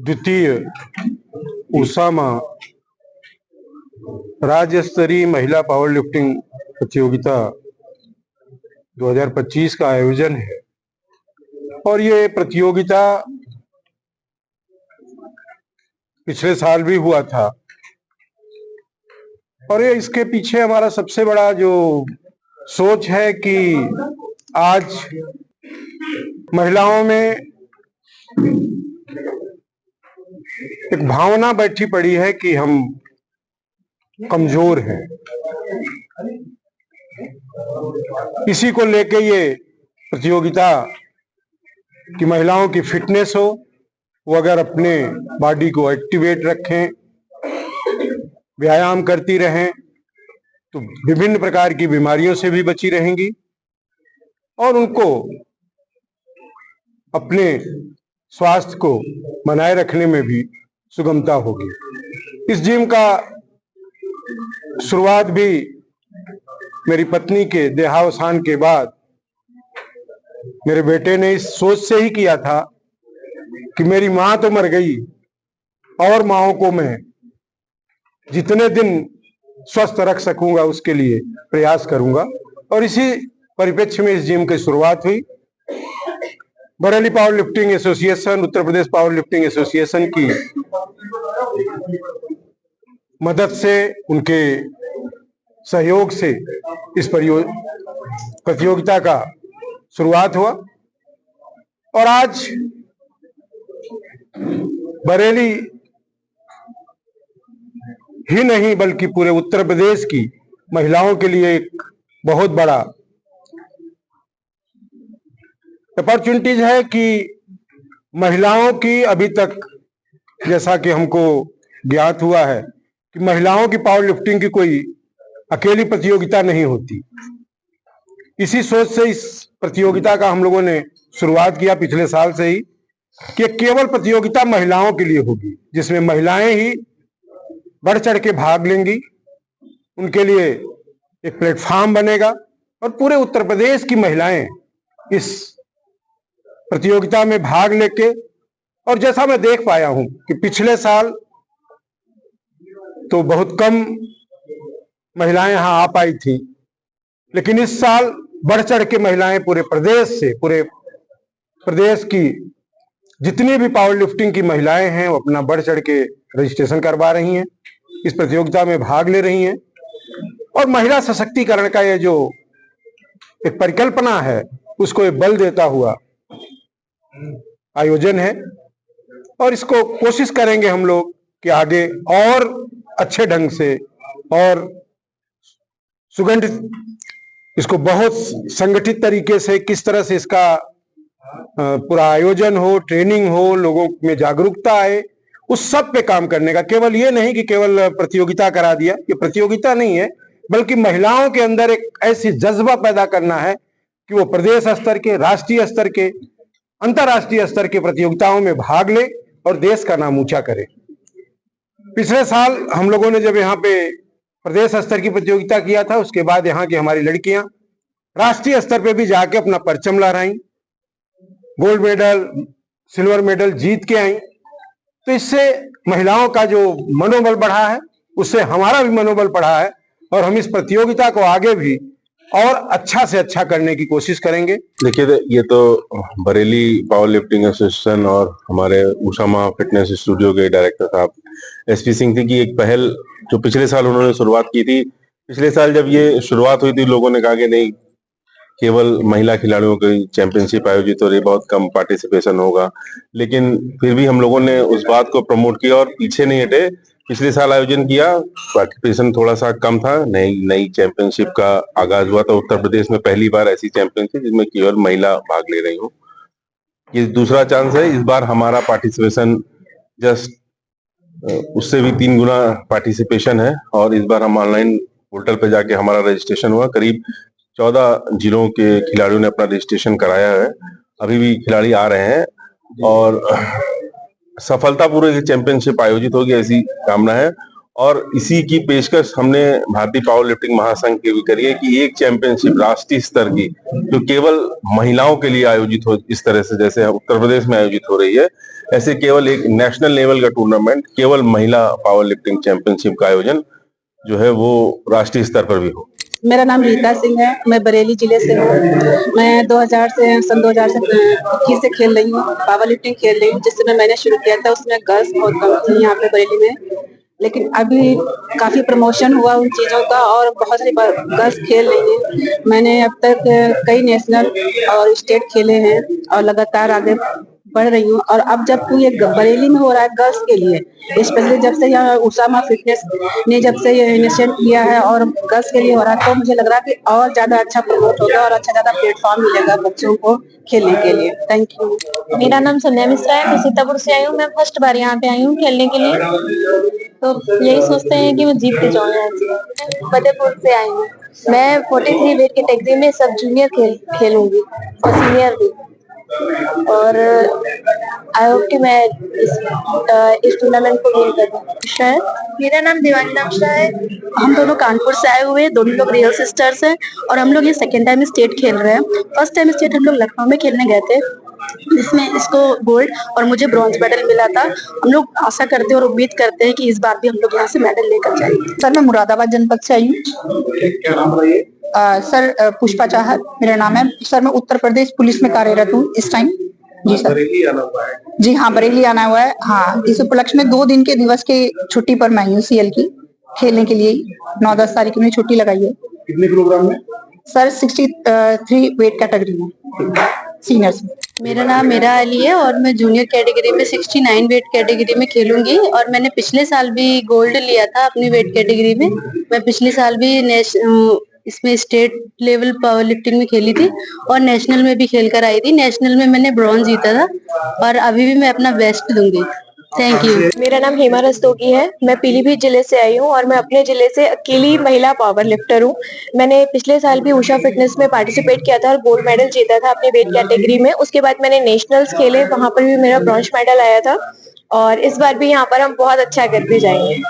द्वितीय उसामा राज्य स्तरीय महिला पावर लिफ्टिंग प्रतियोगिता 2025 का आयोजन है और ये प्रतियोगिता पिछले साल भी हुआ था। और ये इसके पीछे हमारा सबसे बड़ा जो सोच है कि आज महिलाओं में एक भावना बैठी पड़ी है कि हम कमजोर हैं। इसी को लेके ये प्रतियोगिता कि महिलाओं की फिटनेस हो, वो अगर अपने बॉडी को एक्टिवेट रखें, व्यायाम करती रहें तो विभिन्न प्रकार की बीमारियों से भी बची रहेंगी और उनको अपने स्वास्थ्य को बनाए रखने में भी सुगमता होगी। इस जिम का शुरुआत भी मेरी पत्नी के देहावसान के बाद मेरे बेटे ने इस सोच से ही किया था कि मेरी मां तो मर गई और माओं को मैं जितने दिन स्वस्थ रख सकूंगा उसके लिए प्रयास करूंगा। और इसी परिप्रेक्ष्य में इस जिम की शुरुआत हुई। Bareilly power lifting association, Uttar Pradesh power lifting association की मदद से, उनके सहयोग से इस प्रतियोगिता का शुरुआत हुआ और आज बरेली ही नहीं बल्कि पूरे उत्तर प्रदेश की महिलाओं के लिए एक बहुत बड़ा अपॉर्चुनिटीज है कि महिलाओं की अभी तक, जैसा कि हमको ज्ञात हुआ है कि महिलाओं की पावर लिफ्टिंग की कोई अकेली प्रतियोगिता नहीं होती। इसी सोच से इस प्रतियोगिता का हम लोगों ने शुरुआत किया पिछले साल से ही कि केवल प्रतियोगिता महिलाओं के लिए होगी, जिसमें महिलाएं ही बढ़ चढ़ के भाग लेंगी। उनके लिए एक प्लेटफॉर्म बनेगा और पूरे उत्तर प्रदेश की महिलाएं इस प्रतियोगिता में भाग लेके, और जैसा मैं देख पाया हूं कि पिछले साल तो बहुत कम महिलाएं यहां आ पाई थी, लेकिन इस साल बढ़ चढ़ के महिलाएं पूरे प्रदेश की जितनी भी पावर लिफ्टिंग की महिलाएं हैं वो अपना बढ़ चढ़ के रजिस्ट्रेशन करवा रही हैं, इस प्रतियोगिता में भाग ले रही हैं। और महिला सशक्तिकरण का ये जो एक परिकल्पना है उसको एक बल देता हुआ आयोजन है और इसको कोशिश करेंगे हम लोग कि आगे और अच्छे ढंग से और सुगठित, इसको बहुत संगठित तरीके से किस तरह से इसका पूरा आयोजन हो, ट्रेनिंग हो, लोगों में जागरूकता आए, उस सब पे काम करने का। केवल ये नहीं कि केवल प्रतियोगिता करा दिया, ये प्रतियोगिता नहीं है, बल्कि महिलाओं के अंदर एक ऐसी जज्बा पैदा करना है कि वो प्रदेश स्तर के, राष्ट्रीय स्तर के, अंतर्राष्ट्रीय स्तर के प्रतियोगिताओं में भाग ले और देश का नाम ऊंचा करे। पिछले साल हम लोगों ने जब यहाँ पे प्रदेश स्तर की प्रतियोगिता किया था, उसके बाद यहाँ की हमारी लड़कियां राष्ट्रीय स्तर पे भी जाके अपना परचम लहराई, गोल्ड मेडल, सिल्वर मेडल जीत के आई। तो इससे महिलाओं का जो मनोबल बढ़ा है, उससे हमारा भी मनोबल बढ़ा है और हम इस प्रतियोगिता को आगे भी और अच्छा से अच्छा करने की कोशिश करेंगे। देखिए, ये तो बरेली पावर लिफ्टिंग एसोसिएशन और हमारे उसामा फिटनेस स्टूडियो के डायरेक्टर साहब एसपी सिंह की एक पहल जो पिछले साल उन्होंने शुरुआत की थी। पिछले साल जब ये शुरुआत हुई थी, लोगों ने कहा कि नहीं, केवल महिला खिलाड़ियों की चैंपियनशिप आयोजित हो रही, बहुत कम पार्टिसिपेशन होगा, लेकिन फिर भी हम लोगों ने उस बात को प्रमोट किया और पीछे नहीं हटे। पिछले साल आयोजन किया, पार्टिसिपेशन थोड़ा सा कम था, नई चैंपियनशिप का आगाज हुआ था। उत्तर प्रदेश में पहली बार ऐसी चैंपियनशिप जिसमें केवल महिला भाग ले रही हो। ये दूसरा चांस है। इस बार हमारा पार्टिसिपेशन जस्ट उससे भी 3 गुना पार्टिसिपेशन है और इस बार हम ऑनलाइन पोर्टल पे जाके हमारा रजिस्ट्रेशन हुआ। करीब 14 जिलों के खिलाड़ियों ने अपना रजिस्ट्रेशन कराया है। अभी भी खिलाड़ी आ रहे हैं और सफलतापूर्वक चैंपियनशिप आयोजित होगी, ऐसी कामना है। और इसी की पेशकश हमने भारतीय पावर लिफ्टिंग महासंघ की भी करी है कि एक चैंपियनशिप राष्ट्रीय स्तर की जो केवल महिलाओं के लिए आयोजित हो, इस तरह से जैसे उत्तर प्रदेश में आयोजित हो रही है, ऐसे केवल एक नेशनल लेवल का टूर्नामेंट केवल महिला पावर लिफ्टिंग चैंपियनशिप का आयोजन जो है वो राष्ट्रीय स्तर पर भी हो। मेरा नाम रीता सिंह है, मैं बरेली जिले से हूँ। मैं 2000 से सन 2000 से इक्कीस से खेल रही हूँ, पावर लिफ्टिंग खेल रही हूँ। जिस समय मैंने शुरू किया था उसमें गर्ल्स बहुत कम थी यहाँ पे बरेली में, लेकिन अभी काफी प्रमोशन हुआ उन चीजों का और बहुत सारी गर्ल्स खेल रही हैं। मैंने अब तक कई नेशनल और स्टेट खेले हैं और लगातार आगे बढ़ रही हूँ। और अब जब ये बरेली में हो रहा है गर्ल्स के लिए, स्पेशली जब से यहाँ उसामा फिटनेस ने जब से ये इनिशिएट किया है और गर्ल्स के लिए हो रहा है, तो मुझे लग रहा है कि और ज्यादा अच्छा प्रमोट होगा और अच्छा ज्यादा प्लेटफॉर्म मिलेगा बच्चों को खेलने के लिए। Thank you. मेरा नाम संध्या मिश्रा है, मैं सीतापुर से आई हूँ। मैं फर्स्ट बार यहाँ पे आई हूँ खेलने के लिए, तो यही सोचते हैं कि मैं जीत के जाऊँ यहाँ से। फतेहपुर से आई हूँ। मैं 43 वेट कैटेगरी में सब जूनियर खेलूंगी और सीनियर भी, और आई होप कि मैं इस टूर्नामेंट को विन करूँ। मेरा नाम देवानी नामशा है। हम दोनों कानपुर से आए हुए हैं, दोनों लोग रियल सिस्टर्स हैं और हम लोग ये सेकेंड टाइम स्टेट खेल रहे हैं। फर्स्ट टाइम स्टेट हम लोग लखनऊ में खेलने गए थे, जिसमें इसको गोल्ड और मुझे ब्रॉन्ज मेडल मिला था। हम लोग आशा करते हैं और उम्मीद करते हैं कि इस बार भी हम लोग यहाँ से मेडल लेकर जाएंगे। सर मैं मुरादाबाद जनपद से आई हूँ। सर पुष्पा चाहत मेरा नाम है। सर मैं उत्तर प्रदेश पुलिस में कार्यरत हूँ इस टाइम। जी सर। जी हाँ, बरेली आना हुआ है। हाँ, इस उपलक्ष्य में 2 दिन के दिवस के छुट्टी पर मैं आई हूँ सीएल की खेलने के लिए। 9-10 तारीख में छुट्टी लगाई है। कितने किलोग्राम में? सर 63 वेट कैटेगरी में सीनियर्स में। मेरा नाम मेरा अली है और मैं जूनियर कैटेगरी में 69 वेट कैटेगरी में खेलूंगी, और मैंने पिछले साल भी गोल्ड लिया था अपनी वेट कैटेगरी में। मैं पिछले साल भी इसमें स्टेट लेवल पावर लिफ्टिंग में खेली थी और नेशनल में भी खेल कर आई थी। नेशनल में मैंने ब्रॉन्ज जीता था और अभी भी मैं अपना बेस्ट दूंगी। Thank you. मेरा नाम हेमा रस्तोगी है। मैं पीलीभीत जिले से आई हूँ और मैं अपने जिले से अकेली महिला पावर लिफ्टर हूँ। मैंने पिछले साल भी उषा फिटनेस में पार्टिसिपेट किया था और गोल्ड मेडल जीता था अपनी वेट कैटेगरी में। उसके बाद मैंने नेशनल्स खेले, वहां पर भी मेरा ब्रॉन्ज मेडल आया था और इस बार भी यहाँ पर हम बहुत अच्छा करके जाएंगे।